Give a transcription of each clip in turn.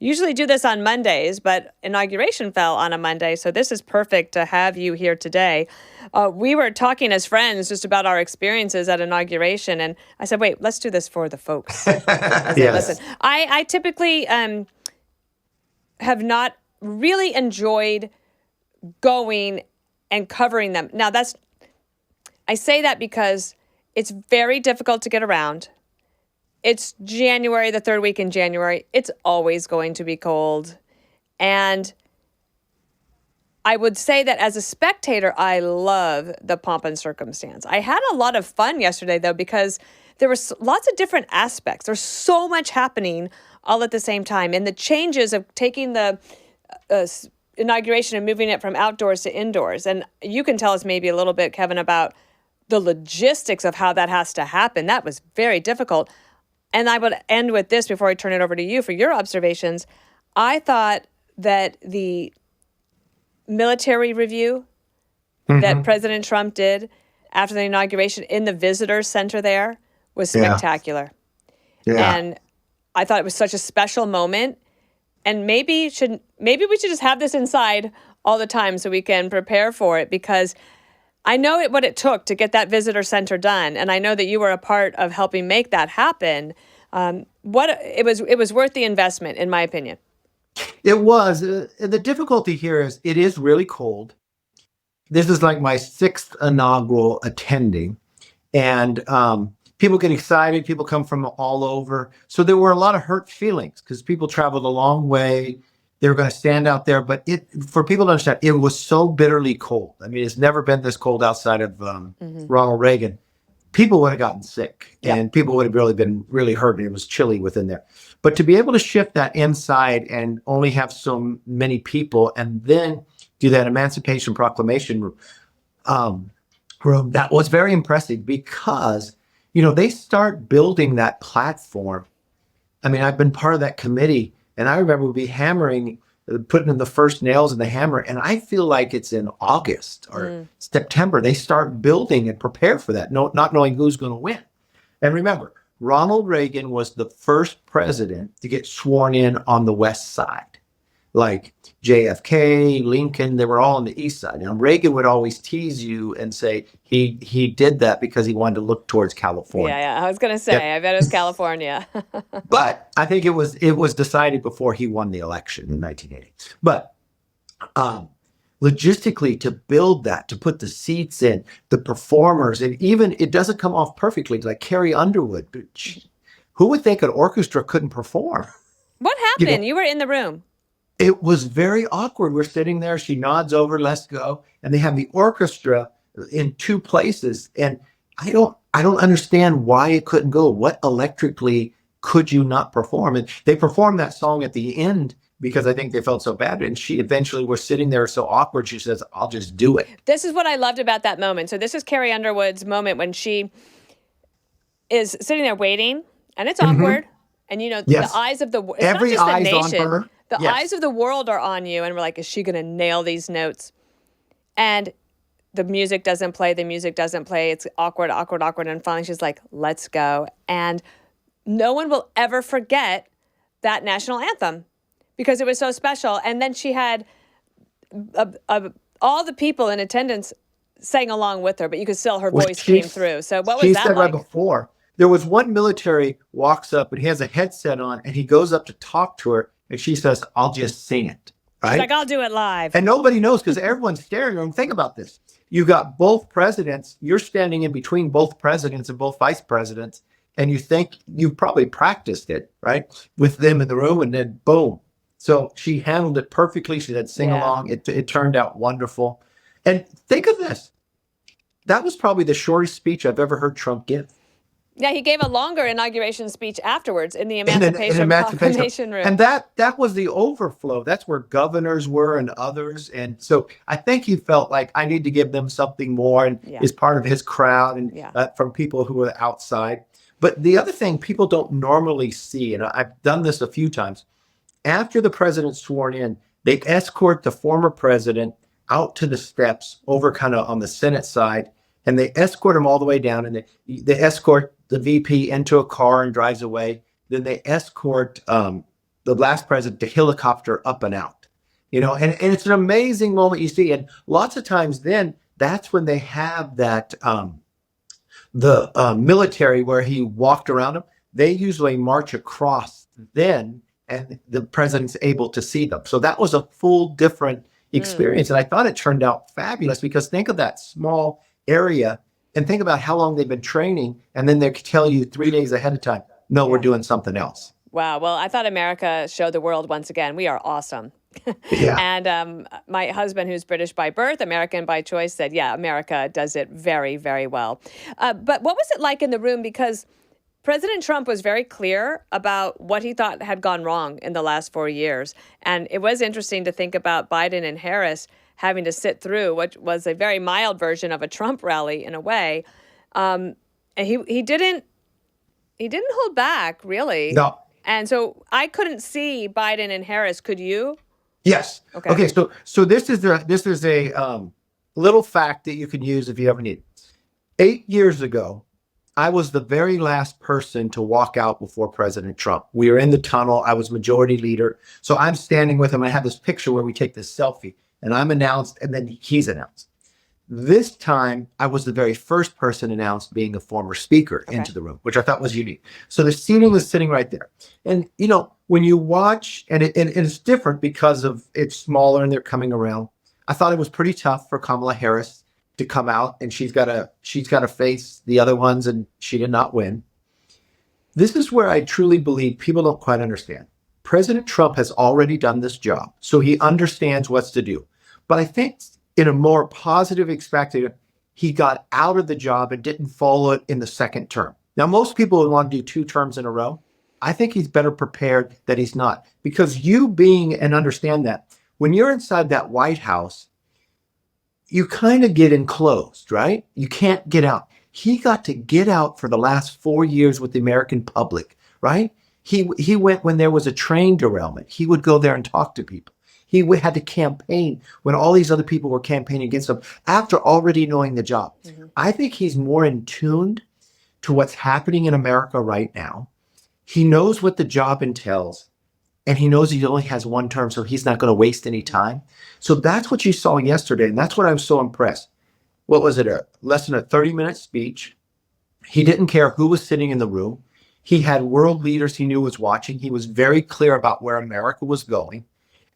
usually do this on Mondays, but inauguration fell on a Monday, so this is perfect to have you here today. We were talking as friends just about our experiences at inauguration, and I said, wait, let's do this for the folks. I said, Yes. listen, I typically have not really enjoyed going and covering them. Now, I say that because it's very difficult to get around. It's January, the third week in January. It's always going to be cold. And I would say that as a spectator, I love the pomp and circumstance. I had a lot of fun yesterday, though, because there were lots of different aspects. There's so much happening all at the same time. And the changes of taking the inauguration and moving it from outdoors to indoors. And you can tell us maybe a little bit, Kevin, about the logistics of how that has to happen. That was very difficult. And I would end with this before I turn it over to you for your observations. I thought that the military review that President Trump did after the inauguration in the visitor center there was spectacular. Yeah. And I thought it was such a special moment. And maybe we should just have this inside all the time so we can prepare for it, because I know what it took to get that visitor center done, and I know that you were a part of helping make that happen. It was worth the investment, in my opinion. It was. The difficulty here is it is really cold. This is like my sixth inaugural attending, and people get excited. People come from all over. So there were a lot of hurt feelings because people traveled a long way. They were going to stand out there. But for people to understand, it was so bitterly cold. I mean, it's never been this cold outside of Ronald Reagan. People would have gotten sick, and people would have really been really hurt. It was chilly within there. But to be able to shift that inside and only have so many people, and then do that Emancipation Proclamation room, that was very impressive because, they start building that platform. I mean, I've been part of that committee, and I remember we'd be hammering, putting in the first nails in the hammer, and I feel like it's in August or September. They start building and prepare for that, not knowing who's going to win. And remember, Ronald Reagan was the first president to get sworn in on the West Side. Like JFK, Lincoln, they were all on the East Side. And Reagan would always tease you and say he did that because he wanted to look towards California. Yeah. I was going to say, I bet it was California. But I think it was decided before he won the election in 1980. But logistically, to build that, to put the seats in, the performers, and even it doesn't come off perfectly, like Carrie Underwood. Who would think an orchestra couldn't perform? What happened? You were in the room. It was very awkward. We're sitting there. She nods over, let's go. And they have the orchestra in two places. And I don't understand why it couldn't go. What electrically could you not perform? And they performed that song at the end because I think they felt so bad. And she eventually was sitting there so awkward. She says, I'll just do it. This is what I loved about that moment. So this is Carrie Underwood's moment when she is sitting there waiting, and it's awkward. And, the eyes of the it's every not just eye's the nation. on her. The eyes of the world are on you, and we're like, is she going to nail these notes? And the music doesn't play. It's awkward. And finally she's like, let's go. And no one will ever forget that national anthem because it was so special. And then she had all the people in attendance sang along with her, but you could still, her voice came through. So what was that like? She said right before, there was one military walks up and he has a headset on and he goes up to talk to her. And she says, I'll just sing it. Right? She's like, I'll do it live. And nobody knows because everyone's staring at them. Think about this. You got both presidents. You're standing in between both presidents and both vice presidents. And you think you've probably practiced it, right? With them in the room, and then boom. So she handled it perfectly. She said, sing along. It turned out wonderful. And think of this. That was probably the shortest speech I've ever heard Trump give. Yeah, he gave a longer inauguration speech afterwards in the Emancipation Proclamation room. And that was the overflow. That's where governors were and others. And so I think he felt like I need to give them something more, and is part of his crowd and from people who were outside. But the other thing people don't normally see, and I've done this a few times, after the president's sworn in, they escort the former president out to the steps over kind of on the Senate side. And they escort him all the way down, and they escort the VP into a car and drives away. Then they escort the last president to helicopter up and out. And it's an amazing moment you see. And lots of times then that's when they have that the military where he walked around them. They usually march across then, and the president's able to see them. So that was a full different experience. And I thought it turned out fabulous because think of that small area and think about how long they've been training. And then they tell you 3 days ahead of time, no, we're doing something else. Wow. Well, I thought America showed the world once again. We are awesome. Yeah. And my husband, who's British by birth, American by choice, said, yeah, America does it very, very well. But what was it like in the room? Because President Trump was very clear about what he thought had gone wrong in the last 4 years. And it was interesting to think about Biden and Harris having to sit through what was a very mild version of a Trump rally in a way. And he didn't hold back, really. No. And so I couldn't see Biden and Harris. Could you? Yes. Okay. Okay. So this is a little fact that you can use if you ever need it. 8 years ago, I was the very last person to walk out before President Trump. We were in the tunnel. I was majority leader. So I'm standing with him. I have this picture where we take this selfie and I'm announced and then he's announced. This time, I was the very first person announced being a former speaker into the room, which I thought was unique. So the seating was sitting right there. And, when you watch, and it's different because of it's smaller and they're coming around. I thought it was pretty tough for Kamala Harris to come out and she's got to face the other ones and she did not win. This is where I truly believe people don't quite understand. President Trump has already done this job, so he understands what's to do. But I think in a more positive perspective, he got out of the job and didn't follow it in the second term. Now, most people would want to do 2 terms in a row. I think he's better prepared that he's not. Because you being and understand that, when you're inside that White House, you kind of get enclosed, right? You can't get out. He got to get out for the last 4 years with the American public, right? He went when there was a train derailment. He would go there and talk to people. He had to campaign when all these other people were campaigning against him after already knowing the job. Mm-hmm. I think he's more in tune to what's happening in America right now. He knows what the job entails, and he knows he only has 1 term, so he's not going to waste any time. So that's what you saw yesterday, and that's what I was so impressed. What was it? Less than a 30-minute speech. He didn't care who was sitting in the room. He had world leaders he knew was watching. He was very clear about where America was going.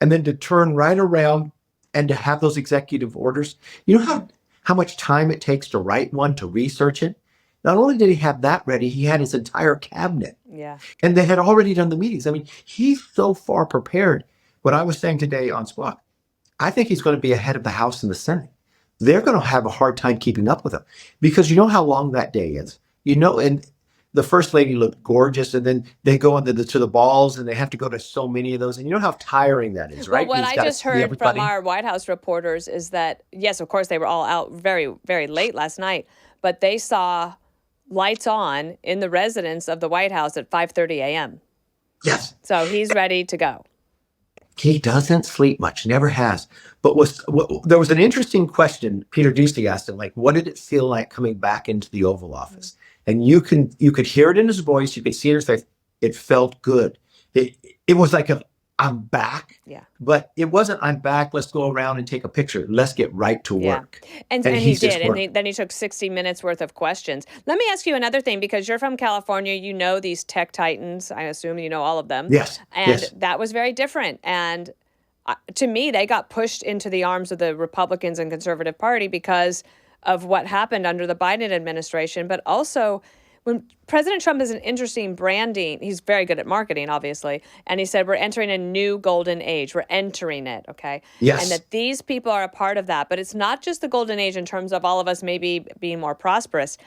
And then to turn right around and to have those executive orders, you know how much time it takes to write one, to research it? Not only did he have that ready, he had his entire cabinet. Yeah. And they had already done the meetings. I mean, he's so far prepared. What I was saying today on Squawk, I think he's going to be ahead of the House and the Senate. They're going to have a hard time keeping up with him because you know how long that day is. And the first lady looked gorgeous, and then they go to the balls, and they have to go to so many of those. And you know how tiring that is, right? Well, what I just heard from our White House reporters is that, yes, of course, they were all out very, very late last night, but they saw lights on in the residence of the White House at 5:30 a.m. Yes. So he's ready to go. He doesn't sleep much, never has. But there was an interesting question Peter Doocy asked him, like, what did it feel like coming back into the Oval Office? Mm-hmm. And you could hear it in his voice. You could see it in his face. It felt good. It was like I'm back. Yeah. But it wasn't I'm back. Let's go around and take a picture. Let's get right to work. Yeah. And he did. And then he took 60 minutes worth of questions. Let me ask you another thing, because you're from California. You know these tech titans. I assume you know all of them. Yes. And that was very different. And to me, they got pushed into the arms of the Republicans and Conservative Party because of what happened under the Biden administration. But also, when President Trump is an interesting branding, he's very good at marketing, obviously. And he said, we're entering a new golden age. We're entering it, okay? Yes. And that these people are a part of that. But it's not just the golden age in terms of all of us maybe being more prosperous.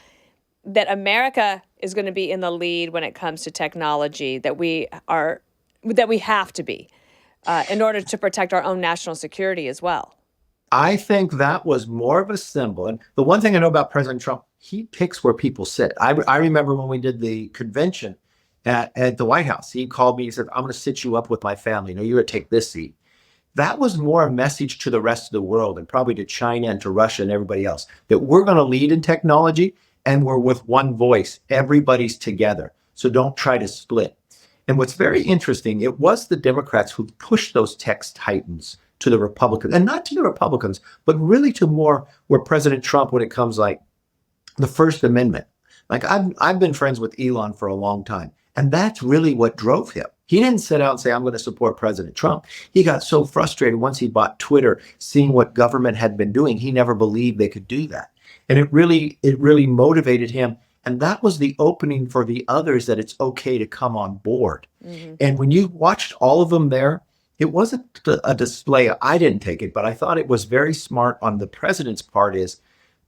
That America is going to be in the lead when it comes to technology, that we have to be in order to protect our own national security as well. I think that was more of a symbol. And the one thing I know about President Trump, he picks where people sit. I remember when we did the convention at the White House, he called me, he said, I'm going to sit you up with my family. You're going to take this seat. That was more a message to the rest of the world and probably to China and to Russia and everybody else, that we're going to lead in technology and we're with one voice. Everybody's together. So don't try to split. And what's very interesting, it was the Democrats who pushed those tax titans to the Republicans, and not to the Republicans, but really to more where President Trump, when it comes like the First Amendment. Like I've been friends with Elon for a long time, and that's really what drove him. He didn't set out and say, I'm going to support President Trump. He got so frustrated once he bought Twitter, seeing what government had been doing. He never believed they could do that. And it really motivated him. And that was the opening for the others that it's okay to come on board. Mm-hmm. And when you watched all of them there, it wasn't a display. I didn't take it, but I thought it was very smart on the president's part is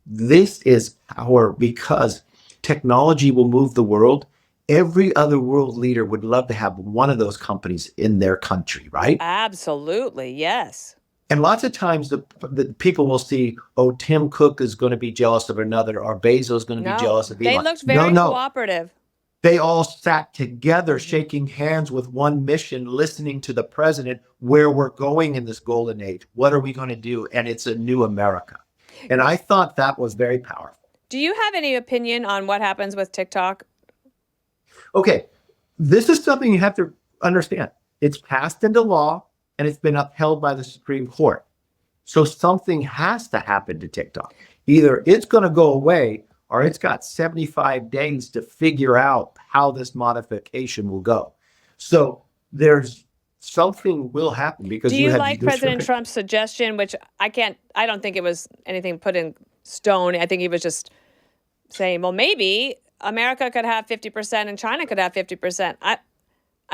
this is power because technology will move the world. Every other world leader would love to have one of those companies in their country, right? Absolutely, yes. And lots of times the people will see, oh, Tim Cook is going to be jealous of another, or Bezos is going to be jealous of Elon. They looked very cooperative. They all sat together, shaking hands with one mission, listening to the president, where we're going in this golden age. What are we going to do? And it's a new America. And I thought that was very powerful. Do you have any opinion on what happens with TikTok? Okay, this is something you have to understand. It's passed into law and it's been upheld by the Supreme Court. So something has to happen to TikTok. Either it's going to go away or it's got 75 days to figure out how this modification will go. So there's something will happen because do you like President Trump's suggestion, which I don't think it was anything put in stone. I think he was just saying, well, maybe America could have 50% and China could have 50%.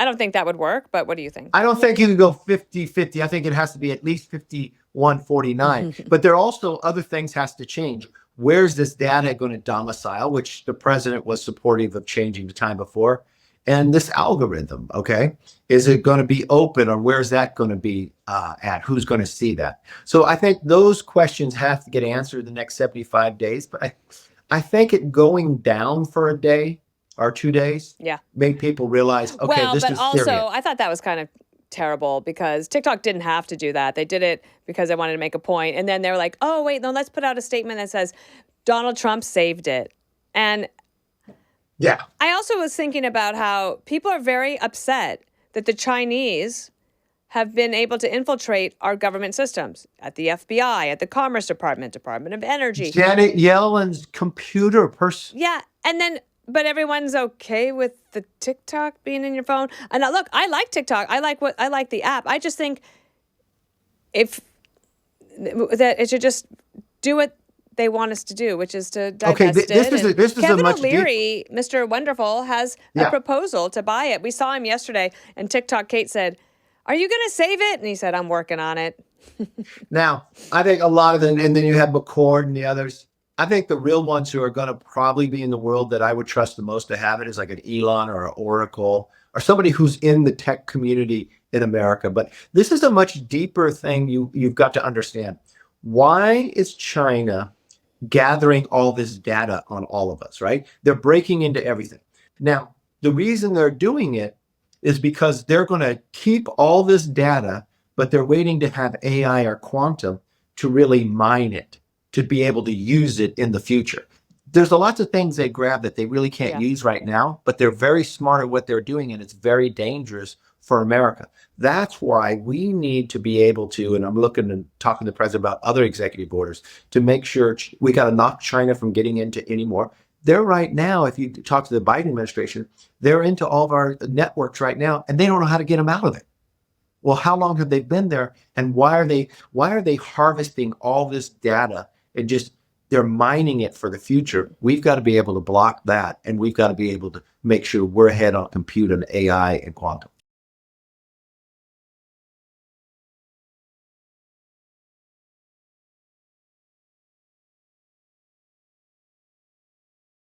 I don't think that would work, but what do you think? I don't think you could go 50-50. I think it has to be at least 51-49. But there are also other things has to change. Where's this data going to domicile, which the president was supportive of changing the time before? And this algorithm, okay, is it going to be open or where's that going to be at? Who's going to see that? So I think those questions have to get answered in the next 75 days. But I think it going down for a day or 2 days made people realize, okay, this is serious. I thought that was kind of terrible because TikTok didn't have to do that. They did it because they wanted to make a point. And then they were like, oh, wait, no, let's put out a statement that says Donald Trump saved it. And yeah, I also was thinking about how people are very upset that the Chinese have been able to infiltrate our government systems at the FBI, at the Commerce Department, Department of Energy. Janet Yellen's computer person. Yeah. And then, but everyone's okay with the TikTok being in your phone. And look, I like TikTok. I like the app. I just think that it should just do what they want us to do, which is to divest it. This is Kevin O'Leary, Mr. Wonderful, has a proposal to buy it. We saw him yesterday, and TikTok Kate said, are you going to save it? And he said, I'm working on it. Now, I think a lot of them, and then you have McCord and the others. I think the real ones who are going to probably be in the world that I would trust the most to have it is like an Elon or an Oracle or somebody who's in the tech community in America. But this is a much deeper thing you've got to understand. Why is China gathering all this data on all of us, right? They're breaking into everything. Now, the reason they're doing it is because they're going to keep all this data, but they're waiting to have AI or quantum to really mine it, to be able to use it in the future. There's a lot of things they grab that they really can't use right now, but they're very smart at what they're doing, and it's very dangerous for America. That's why we need to be able to, and I'm looking and talking to the president about other executive orders, to make sure we got to knock China from getting into any more. They're right now, if you talk to the Biden administration, they're into all of our networks right now, and they don't know how to get them out of it. Well, how long have they been there, and why are they harvesting all this data and just they're mining it for the future? We've got to be able to block that, and we've got to be able to make sure we're ahead on compute and AI and quantum.